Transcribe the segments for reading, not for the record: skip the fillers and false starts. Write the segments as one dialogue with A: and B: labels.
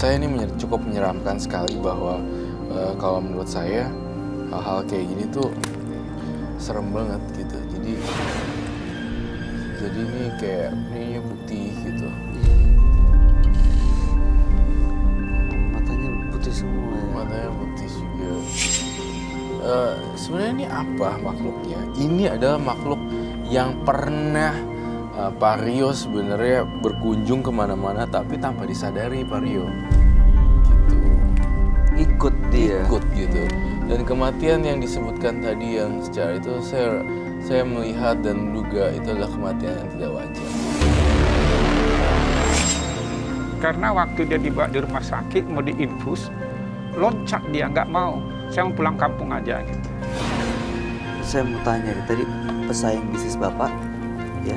A: saya ini cukup menyeramkan sekali bahwa kalau menurut saya hal-hal kayak gini tuh serem banget gitu. Jadi ini kayak ini putih gitu.
B: Matanya putih semua ya.
A: Matanya putih juga. Sebenarnya ini apa makhluknya? Ini adalah makhluk yang pernah Pak Rio sebenarnya berkunjung kemana-mana tapi tanpa disadari Pak Rio. Gitu.
B: Ikut dia.
A: Ikut gitu. Dan kematian yang disebutkan tadi yang secara itu saya melihat dan menduga itu adalah kematian yang tidak wajar.
C: Karena waktu dia dibawa di rumah sakit mau diinfus, loncat dia nggak mau. Saya mau pulang kampung aja gitu.
B: Saya mau tanya nih, tadi pesaing bisnis Bapak, ya,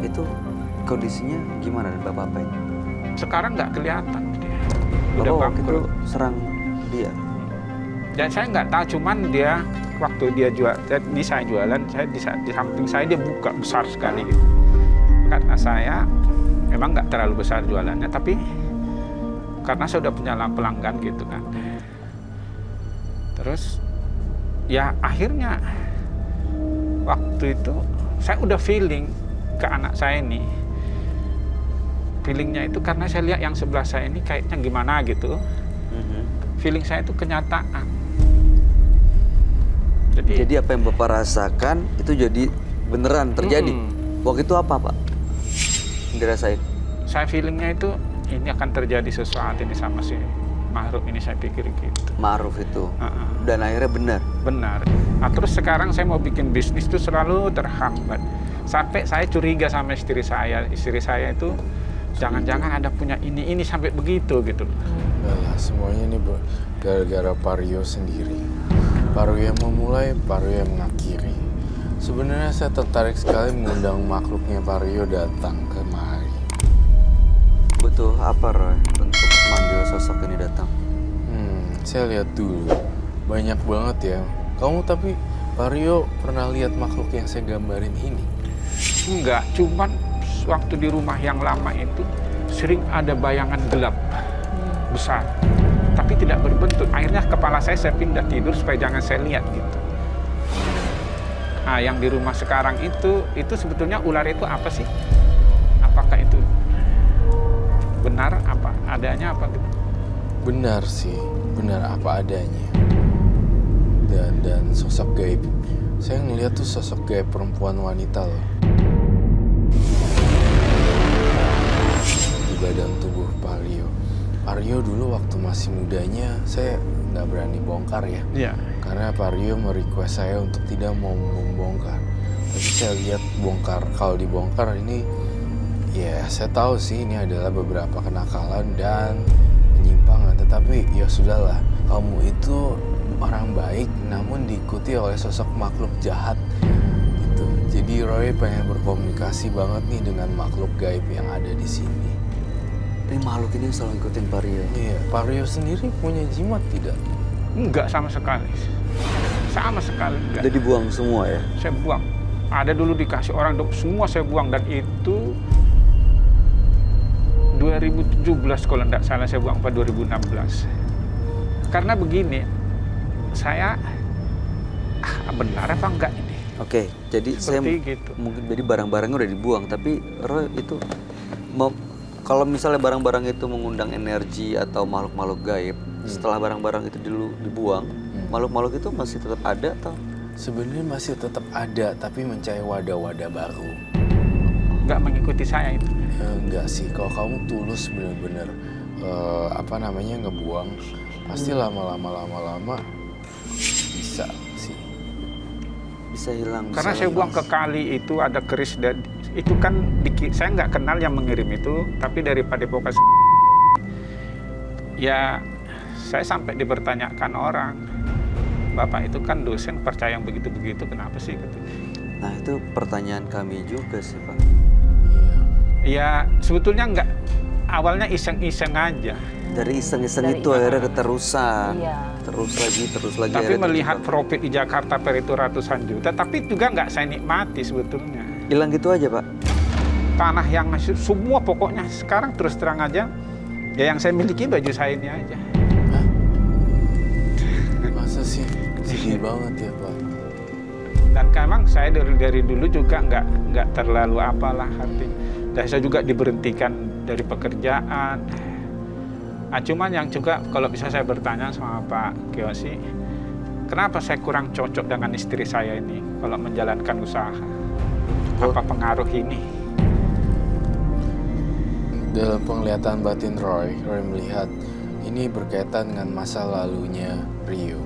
B: itu kondisinya gimana dan Bapak apain?
C: Sekarang nggak kelihatan dia. Udah
B: Bapak waktu itu
C: bangkrut.
B: serang dia.
C: Dan saya nggak tahu, cuman dia waktu dia jual, di saya jualan, saya di samping saya dia buka besar sekali gitu. Karena saya memang nggak terlalu besar jualannya, tapi karena saya udah punya pelanggan gitu kan. Terus ya akhirnya waktu itu saya udah feeling ke anak saya ini. Feelingnya itu karena saya lihat yang sebelah saya ini kayaknya gimana gitu. Feeling saya itu kenyataan.
B: Jadi apa yang Bapak rasakan itu jadi beneran terjadi. Waktu itu apa Pak? Yang dirasain?
C: Saya feelingnya itu ini akan terjadi sesuatu ini sama si makhluk ini, saya pikir gitu.
B: Ma'ruf itu. Dan akhirnya benar.
C: Benar. Nah, terus sekarang saya mau bikin bisnis itu selalu terhambat. Sampai saya curiga sama istri saya. Istri saya itu jangan-jangan ada punya ini sampai begitu gitu.
A: Nah, semuanya ini gara-gara Pak Rio sendiri. Pak Rio yang memulai, Pak Rio yang mengakhiri. Sebenarnya saya tertarik sekali mengundang makhluknya Pak Rio datang kemari.
B: Butuh apa Roy untuk manggil sosok ini datang?
A: Saya lihat dulu. Banyak banget ya. Kamu tapi Pak Rio pernah lihat makhluk yang saya gambarin ini?
C: Enggak, cuman waktu di rumah yang lama itu sering ada bayangan gelap besar, tapi tidak berbentuk. Akhirnya kepala saya pindah tidur supaya jangan saya lihat gitu. Nah, yang di rumah sekarang itu sebetulnya ular itu apa sih? Apakah itu benar apa adanya apa gitu?
A: Benar sih, benar apa adanya. Dan sosok gaib. Saya ngeliat tuh sosok gaib perempuan wanita loh. Di badan tubuh Pak Rio. Pak Rio dulu waktu masih mudanya saya nggak berani bongkar ya.
C: Iya.
A: Karena Pak Rio merequest saya untuk tidak mau membongkar. Tapi saya lihat kalau dibongkar ini, ya saya tahu sih ini adalah beberapa kenakalan dan penyimpangan. Tetapi ya sudahlah, kamu itu orang baik namun diikuti oleh sosok makhluk jahat gitu. Jadi Roy pengen berkomunikasi banget nih dengan makhluk gaib yang ada di sini.
B: Ini makhluk ini selalu ikutin Pak Rio.
A: Iya, Pak Rio sendiri punya jimat tidak?
C: Enggak sama sekali. Sama sekali enggak.
B: Udah dibuang semua ya?
C: Saya buang. Ada dulu dikasih orang, semua saya buang. Dan itu 2017 kalau enggak salah saya buang, apa 2016. Karena begini, saya benar apa enggak ini?
B: Oke, jadi
C: Seperti gitu.
B: mungkin jadi barang-barangnya udah dibuang, tapi Roy itu kalau misalnya barang-barang itu mengundang energi atau makhluk-makhluk gaib, setelah barang-barang itu dulu dibuang, makhluk-makhluk itu masih tetap ada atau?
A: Sebenarnya masih tetap ada, tapi mencari wadah-wadah baru.
C: Enggak mengikuti saya itu.
A: Enggak sih, kalau kamu tulus bener-bener ngebuang, pasti lama-lama bisa sih.
B: Bisa hilang.
C: Karena
B: bisa
C: saya buang
B: lepas.
C: ke kali itu ada keris dan itu kan saya nggak kenal yang mengirim itu, tapi dari Padepokan ya saya sampai dipertanyakan orang, Bapak itu kan dosen percaya yang begitu-begitu, kenapa sih gitu.
B: Nah itu pertanyaan kami juga sih Pak.
A: Iya.
C: Ya sebetulnya nggak, awalnya iseng-iseng aja.
B: Dari iseng-iseng
D: Dari
B: itu akhirnya keterusan.
D: Iya.
B: Terus lagi.
C: Tapi
B: akhirnya
C: melihat
B: terjebak.
C: profit di Jakarta per itu ratusan juta, tapi juga nggak saya nikmati sebetulnya.
B: Hilang gitu aja Pak.
C: Tanah yang semua pokoknya sekarang terus terang aja, Ya yang saya miliki baju saya ini aja.
A: Hah? Masa sih? Sedih banget ya Pak.
C: Dan memang saya dari dulu juga nggak terlalu apalah arti. Dan saya juga diberhentikan dari pekerjaan. Nah, cuman yang juga kalau bisa saya bertanya sama Pak Kiyoshi, kenapa saya kurang cocok dengan istri saya ini kalau menjalankan usaha? Apa pengaruh ini?
A: Dalam penglihatan batin Roy melihat ini berkaitan dengan masa lalunya Rio,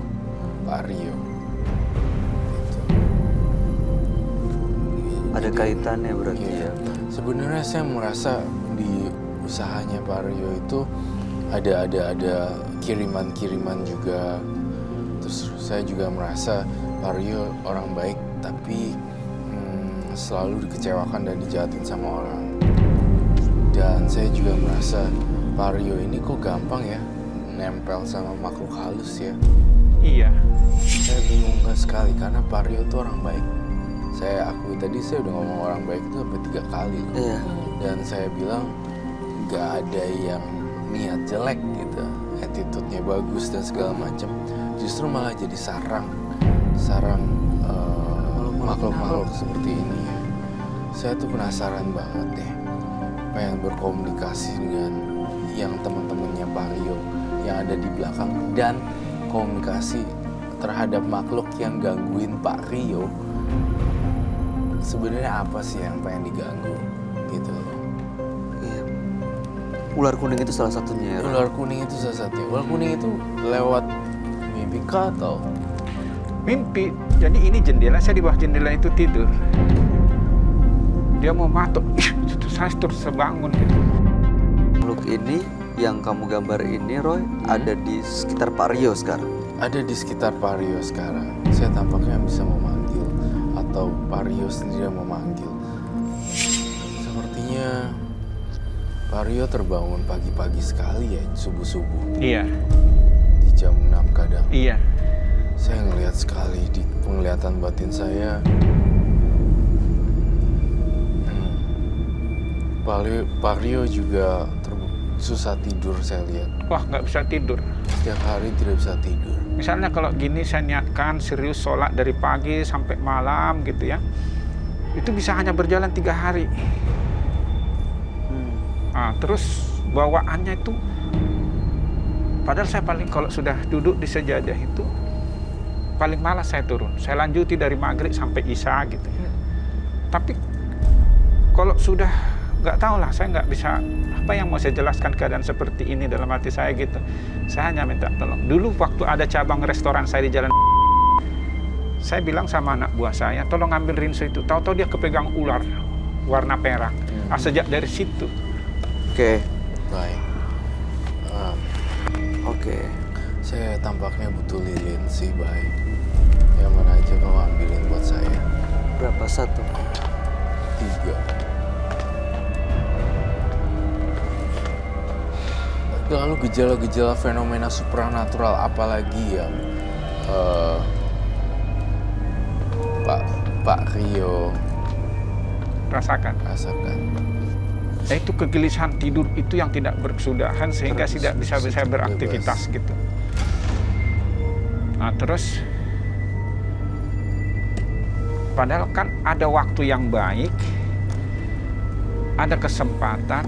A: Pak Rio. Gitu.
B: Ada kaitannya berarti
A: Iya.
B: ya.
A: Sebenarnya saya merasa di usahanya Pak Rio itu ada kiriman-kiriman juga. Terus saya juga merasa Pak Rio orang baik, tapi selalu dikecewakan dan dijahatin sama orang. Dan saya juga merasa Pak Rio ini kok gampang ya nempel sama makhluk halus ya.
C: Iya.
A: Saya bingung sekali karena Pak Rio itu orang baik. Saya akui tadi saya udah ngomong orang baik itu sampai 3 kali.
B: Iya.
A: Dan saya bilang nggak ada yang niat jelek gitu, attitude-nya bagus dan segala macam. Justru malah jadi sarang makhluk-makhluk seperti ini ya. Saya tuh penasaran banget deh, pengen berkomunikasi dengan yang teman-temannya Pak Rio yang ada di belakang dan komunikasi terhadap makhluk yang gangguin Pak Rio. Sebenarnya apa sih yang pengen diganggu gitu loh.
B: Iya. Ular kuning itu salah satunya ya. Roy?
A: Ular kuning itu salah satunya. Ular kuning itu lewat mimpi kah atau
C: Mimpi. Jadi ini jendela, saya di bawah jendela itu tidur. Dia mau matuk, itu saya terus bangun gitu.
B: Makhluk ini yang kamu gambar ini Roy ada di sekitar Pak Rio sekarang.
A: ada di sekitar Pak Rio sekarang? Saya tampaknya bisa memanggil atau Pak Rio sendiri yang memanggil. Sepertinya Pak Rio terbangun pagi-pagi sekali ya, subuh-subuh.
C: Iya,
A: Di jam 6 kadang.
C: iya.
A: Saya ngelihat sekali di penglihatan batin saya. Pak Rio juga susah tidur saya lihat.
C: Wah, nggak bisa tidur.
A: Setiap hari tidak bisa tidur.
C: Misalnya kalau gini saya niatkan serius sholat dari pagi sampai malam gitu ya. Itu bisa hanya berjalan 3 hari. Nah, terus bawaannya itu, padahal saya paling kalau sudah duduk di sejadah itu, paling malas saya turun. Saya lanjuti dari maghrib sampai isya gitu ya. Tapi kalau sudah nggak tahu lah, saya nggak bisa apa yang mau saya jelaskan keadaan seperti ini dalam hati saya gitu. Saya hanya minta tolong. Dulu waktu ada cabang restoran saya di jalan, saya bilang sama anak buah saya, tolong ambil rinso itu. Tahu-tahu dia kepegang ular warna perak. Sejak dari situ.
B: Oke.
A: Baik.
B: Oke.
A: Saya tampaknya butuh lilin sih, baik. Yang mana aja kamu ambilin buat saya?
B: Berapa? 1?
A: 3. Lalu gejala-gejala fenomena supranatural apalagi yang Pak Rio
C: Rasakan.
A: rasakan?
C: Itu kegelisahan tidur itu yang tidak berkesudahan sehingga tidak bisa beraktivitas gitu. Nah, terus padahal kan ada waktu yang baik, ada kesempatan,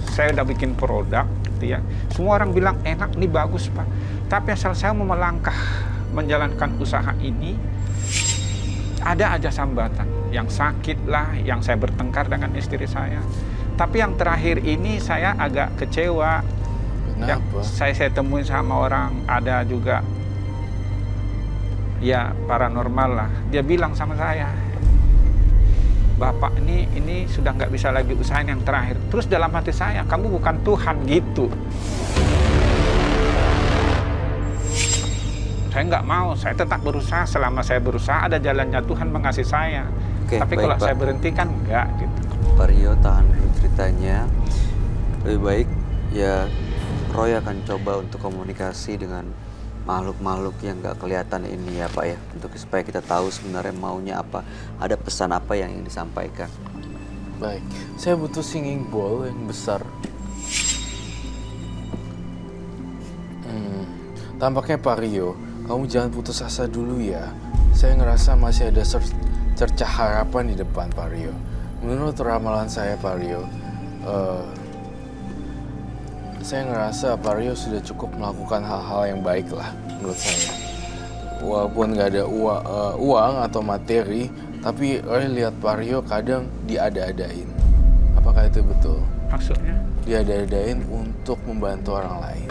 C: saya udah bikin produk gitu ya. Semua orang bilang enak nih, bagus Pak. Tapi asal saya mau melangkah menjalankan usaha ini, ada aja sambatan. Yang sakit lah, yang saya bertengkar dengan istri saya. Tapi yang terakhir ini saya agak kecewa. Yang
A: Kenapa?
C: saya temuin sama orang, ada juga ya paranormal lah. Dia bilang sama saya, Bapak ini sudah nggak bisa lagi usahain yang terakhir. Terus dalam hati saya, kamu bukan Tuhan gitu. Saya nggak mau, saya tetap berusaha. Selama saya berusaha, ada jalannya Tuhan mengasihi saya.
B: Oke,
C: Tapi
B: baik,
C: kalau
B: Pak.
C: saya berhenti kan enggak gitu.
B: Pak Rio, tahan dulu ceritanya. Lebih baik ya Roy akan coba untuk komunikasi dengan makhluk-makhluk yang nggak kelihatan ini ya Pak ya, untuk supaya kita tahu sebenarnya maunya apa, ada pesan apa yang ingin disampaikan.
A: Baik, saya butuh singing bowl yang besar. Tampaknya Pak Rio, kamu jangan putus asa dulu ya. Saya ngerasa masih ada cercah harapan di depan Pak Rio. Menurut ramalan saya Pak Rio, saya ngerasa Pak Rio sudah cukup melakukan hal-hal yang baik lah menurut saya. Walaupun nggak ada uang atau materi, tapi lihat Pak Rio kadang diada-adain. Apakah itu betul?
C: Maksudnya?
A: Diada-adain untuk membantu orang lain.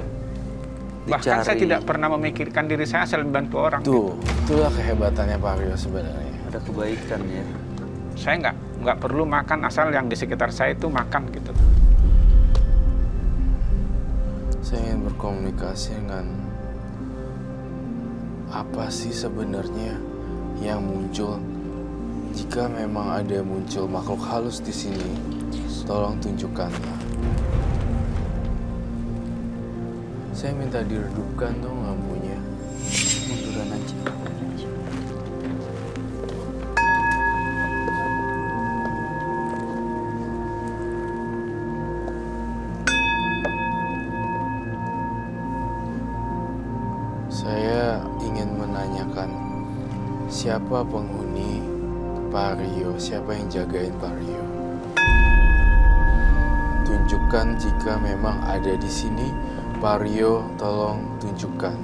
C: Bahkan saya tidak pernah memikirkan diri saya asal membantu orang.
A: Itulah kehebatannya Pak Rio sebenarnya.
B: Ada kebaikan ya.
C: Saya nggak perlu makan asal yang di sekitar saya itu makan gitu.
A: Saya ingin berkomunikasi dengan apa sih sebenarnya yang muncul. Jika memang ada muncul makhluk halus di sini, tolong tunjukkanlah. Saya minta diredupkan dong lampunya.
B: Munduran aja.
A: Saya ingin menanyakan siapa penghuni Pak Rio, siapa yang jagain Pak Rio. Tunjukkan jika memang ada di sini, Pak Rio tolong tunjukkan.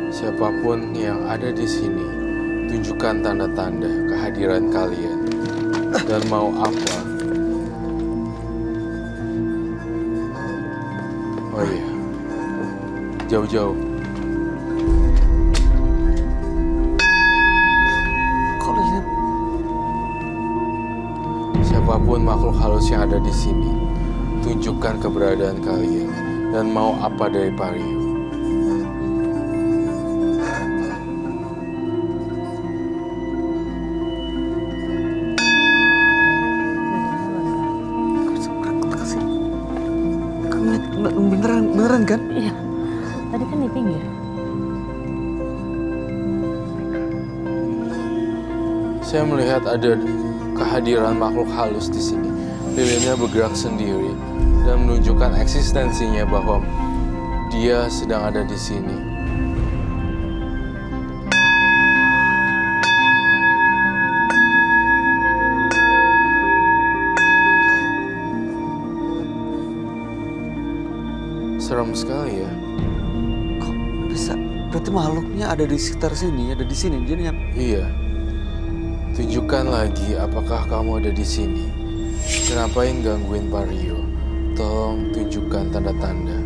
A: Siapapun yang ada di sini, tunjukkan tanda-tanda kehadiran kalian. Dan mau apa? Oh iya, jauh-jauh.
B: Kalau ini
A: Siapapun makhluk halus yang ada di sini, tunjukkan keberadaan kalian. Dan mau apa dari Pak Rio?
B: beneran kan?
D: Iya, tadi kan di pinggir.
A: Saya melihat ada kehadiran makhluk halus di sini. Lilinnya bergerak sendiri dan menunjukkan eksistensinya bahwa dia sedang ada di sini. Serem sekali ya.
B: Kok bisa? Berarti makhluknya ada di sekitar sini, ada di sini. Jadi
A: Iya. Tunjukkan lagi apakah kamu ada di sini. Kenapain gangguin Pak Rio? Tolong tunjukkan tanda-tanda.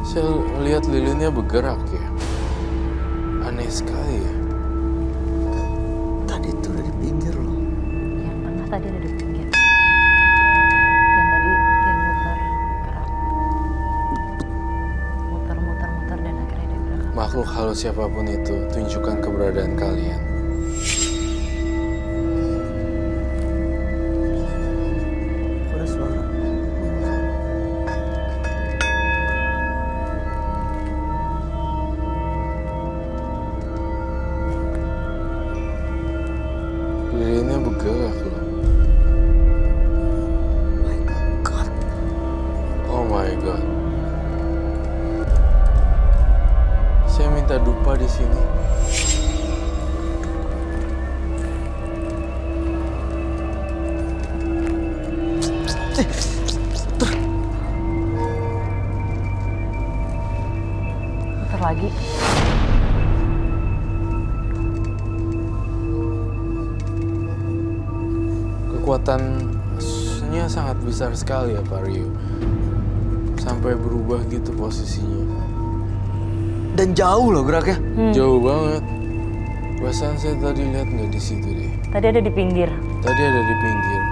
A: Saya lihat lilinnya bergerak ya. Aneh sekali ya.
B: tadi tuh udah di pinggir loh.
D: Yang mana tadi ada di pinggir. Yang tadi yang muter gerak. Muter dan akhirnya dia gerak.
A: Makhluk halus siapapun itu, tunjukkan keberadaan kalian.
B: Ada suara.
A: Lilinnya bergerak loh.
B: My God.
A: Oh my god. Saya minta dupa di sini.
D: Muter lagi.
A: Kekuatannya sangat besar sekali ya Pak Rio. Sampai berubah gitu posisinya.
B: Dan jauh loh geraknya.
A: Jauh banget. Perasaan saya tadi lihat nggak di situ deh.
D: Tadi ada di pinggir.
A: Tadi ada di pinggir.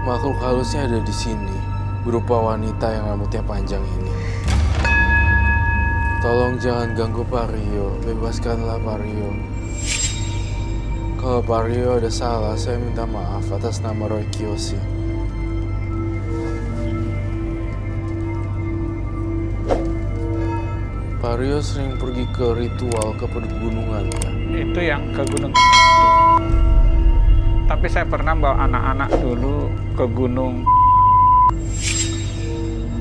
A: Makhluk halusnya ada di sini, berupa wanita yang rambutnya panjang ini. Tolong jangan ganggu Pak Rio, bebaskanlah Pak Rio. Kalau Pak Rio ada salah, saya minta maaf atas nama Roy Kiyoshi. Pak Rio sering pergi ke ritual ke pegunungan ya.
C: Itu yang ke gunung. Tapi saya pernah bawa anak-anak dulu ke gunung.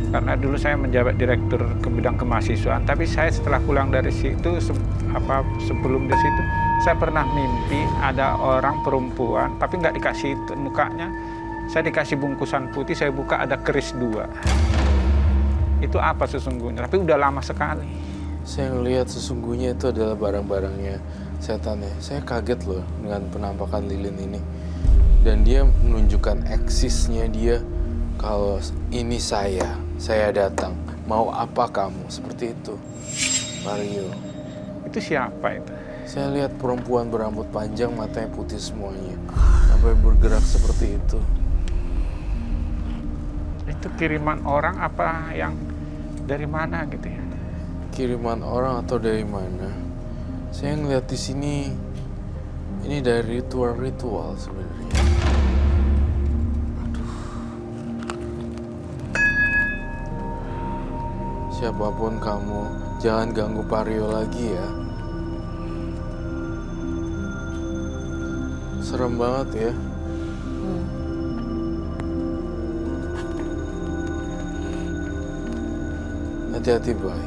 C: Karena dulu saya menjabat direktur ke bidang kemahasiswaan. Tapi saya setelah pulang dari situ, sebelum di situ, saya pernah mimpi ada orang perempuan, tapi nggak dikasih mukanya. Saya dikasih bungkusan putih, saya buka ada keris 2. Itu apa sesungguhnya? Tapi udah lama sekali.
A: Saya ngelihat sesungguhnya itu adalah barang-barangnya setan ya. Saya kaget loh dengan penampakan lilin ini. Dan dia menunjukkan eksisnya dia kalau ini saya datang. Mau apa kamu? Seperti itu. Mario.
C: Itu siapa itu?
A: Saya lihat perempuan berambut panjang, matanya putih semuanya. Sampai bergerak seperti itu.
C: Itu kiriman orang apa yang dari mana gitu ya?
A: Kiriman orang atau dari mana? Saya ngeliat di sini ini dari ritual-ritual sebenarnya. Aduh. Siapapun kamu, jangan ganggu Pario lagi ya. Serem banget ya. Hati-hati, Boy.